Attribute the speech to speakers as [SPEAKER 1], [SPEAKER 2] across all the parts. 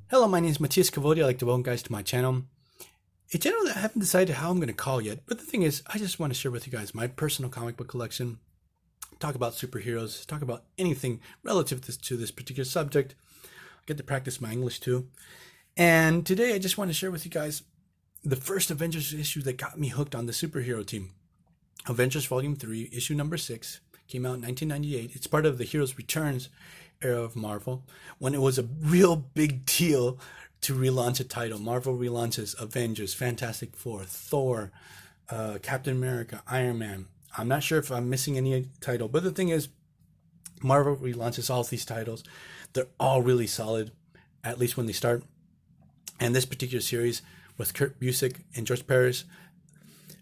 [SPEAKER 1] Hello, my name is Matthias Cavodi. I'd like to welcome guys to my channel. A channel that I haven't decided how I'm going to call yet, but the thing is, I just want to share with you guys my personal comic book collection, talk about superheroes, talk about anything relative to this particular subject, get to practice my English too. And today I just want to share with you guys the first Avengers issue that got me hooked on the superhero team. Avengers Volume 3, issue number 6, came out in 1998. It's part of the Heroes Returns era of Marvel, when it was a real big deal to relaunch a title. Marvel relaunches Avengers, Fantastic Four, Thor, Captain America, Iron Man. I'm not sure if I'm missing any title, but the thing is, Marvel relaunches all of these titles. They're all really solid, at least when they start. And this particular series, with Kurt Busiek and George Perez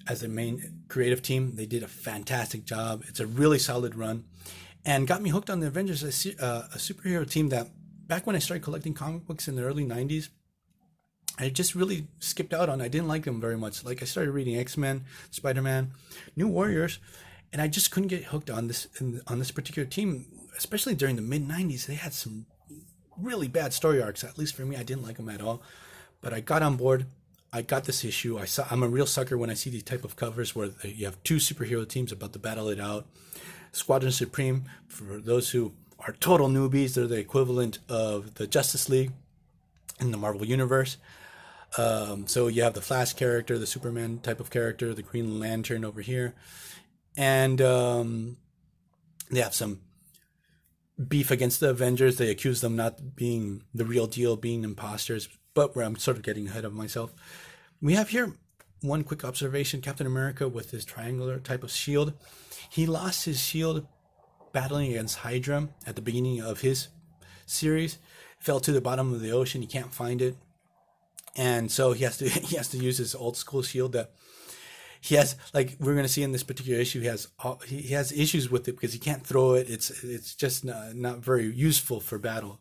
[SPEAKER 1] as the main creative team, they did a fantastic job. It's a really solid run and got me hooked on the Avengers, a superhero team that back when I started collecting comic books in the early 90s, I just really skipped out on. I didn't like them very much. Like I started reading X-Men, Spider-Man, New Warriors, and I just couldn't get hooked on this particular team, especially during the mid-90s. They had some really bad story arcs. At least for me, I didn't like them at all. But I got on board. I got this issue. I'm a real sucker when I see these type of covers where you have two superhero teams about to battle it out. Squadron Supreme, for those who are total newbies, they're the equivalent of the Justice League in the Marvel Universe. So you have the Flash character, the Superman type of character, the Green Lantern over here. And they have some beef against the Avengers. They accuse them not being the real deal, being imposters. But I'm sort of getting ahead of myself. We have here one quick observation. Captain America with his triangular type of shield. He lost his shield battling against Hydra at the beginning of his series. Fell to the bottom of the ocean. He can't find it. And so he has to use his old school shield that he has, like we're going to see in this particular issue, he has issues with it because he can't throw it. It's just not very useful for battle.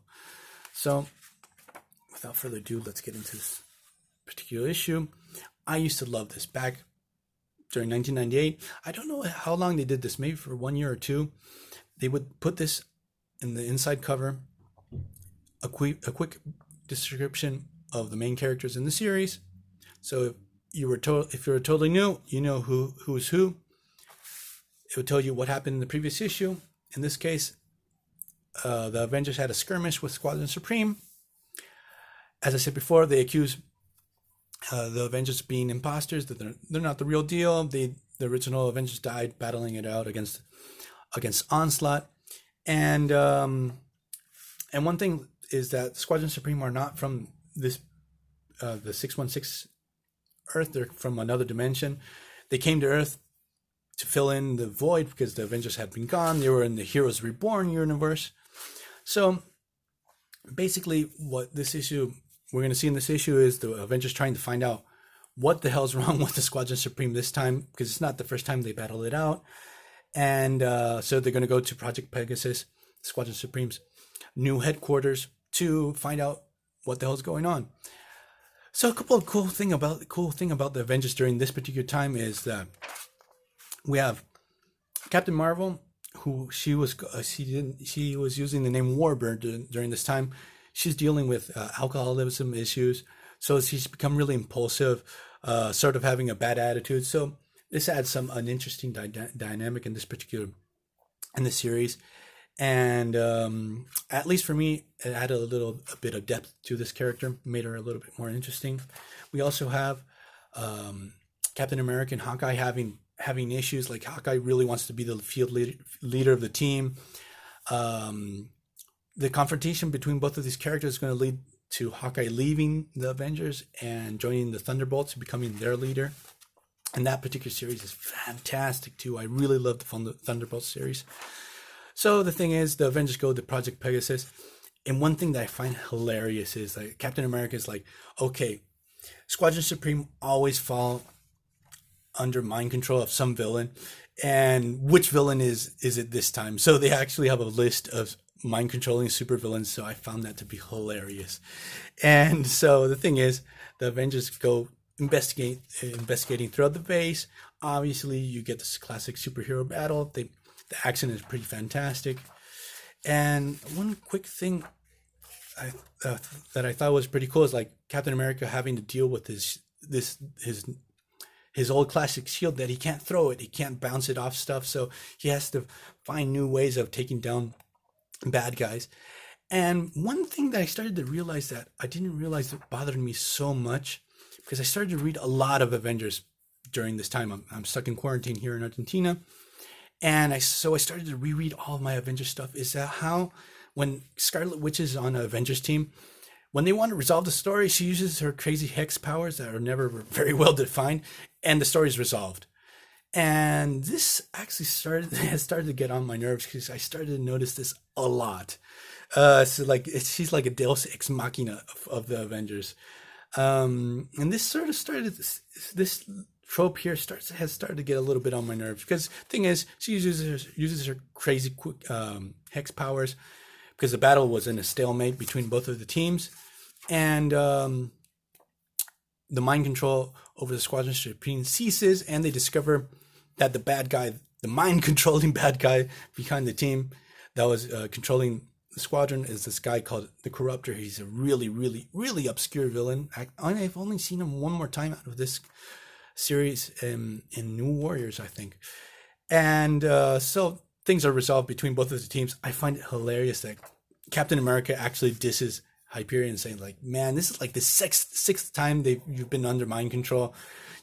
[SPEAKER 1] So without further ado, let's get into this particular issue. I used to love this back during 1998. I don't know how long they did this, maybe for 1 year or two. They would put this in the inside cover, a quick description of the main characters in the series. So if you were totally new, you know who's who. It would tell you what happened in the previous issue. In this case, the Avengers had a skirmish with Squadron Supreme. As I said before, they accuse the Avengers being imposters, that they're not the real deal. The original Avengers died battling it out against Onslaught. And one thing is that Squadron Supreme are not from this the 616 Earth. They're from another dimension. They came to Earth to fill in the void because the Avengers had been gone. They were in the Heroes Reborn universe. So basically what this issue we're going to see in this issue is the Avengers trying to find out what the hell's wrong with the Squadron Supreme this time, because it's not the first time they battle it out. And so they're going to go to Project Pegasus, Squadron Supreme's new headquarters, to find out what the hell's going on. So a couple of cool thing about the Avengers during this particular time is that we have Captain Marvel, who she was using the name Warbird during this time. She's dealing with alcoholism issues, so she's become really impulsive, sort of having a bad attitude. So this adds an interesting dynamic in this series, and at least for me, it added a bit of depth to this character, made her a little bit more interesting. We also have Captain America and Hawkeye having issues. Like Hawkeye really wants to be the field leader of the team. The confrontation between both of these characters is going to lead to Hawkeye leaving the Avengers and joining the Thunderbolts, becoming their leader. And that particular series is fantastic too. I really love the Thunderbolts series. So the thing is, the Avengers go to Project Pegasus. And one thing that I find hilarious is like Captain America is like, okay, Squadron Supreme always fall under mind control of some villain. And which villain is it this time? So they actually have a list of mind controlling supervillains, so I found that to be hilarious. And so the thing is, the Avengers go investigating throughout the base. Obviously, you get this classic superhero battle. The action is pretty fantastic. And one quick thing I that I thought was pretty cool is like Captain America having to deal with his old classic shield that he can't throw it, he can't bounce it off stuff, so he has to find new ways of taking down bad guys. And one thing that I started to realize that I didn't realize that bothered me so much, because I started to read a lot of Avengers during this time. I'm stuck in quarantine here in Argentina, and so I started to reread all of my Avengers stuff. Is that how when Scarlet Witch is on an Avengers team, when they want to resolve the story, she uses her crazy hex powers that are never very well defined, and the story is resolved. And this actually has started to get on my nerves, because I started to notice this a lot. So like she's like a Deus ex machina of the Avengers, and this sort of started this trope here has started to get a little bit on my nerves, because the thing is, she uses her crazy quick hex powers, because the battle was in a stalemate between both of the teams, and the mind control over the Squadron Supreme ceases, and they discover that the bad guy, the mind controlling bad guy behind the team that was controlling the squadron, is this guy called the Corruptor. He's a really, really, really obscure villain. I've only seen him one more time out of this series in New Warriors, I think. And so things are resolved between both of the teams. I find it hilarious that Captain America actually disses Hyperion, saying like, man, this is like the sixth time you've been under mind control.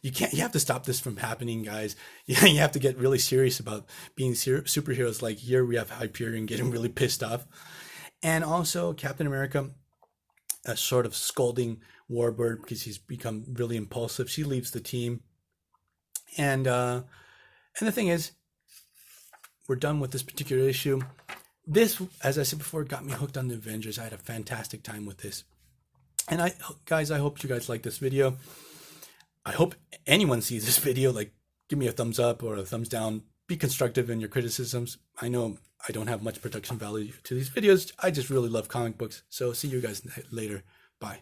[SPEAKER 1] You have to stop this from happening, guys. You have to get really serious about being superheroes. Like here we have Hyperion getting really pissed off. And also Captain America, a sort of scolding Warbird because he's become really impulsive. She leaves the team. And the thing is, we're done with this particular issue. This, as I said before, got me hooked on the Avengers. I had a fantastic time with this. And I hope you guys like this video. I hope anyone sees this video, like give me a thumbs up or a thumbs down. Be constructive in your criticisms. I know I don't have much production value to these videos. I just really love comic books. So see you guys later. Bye.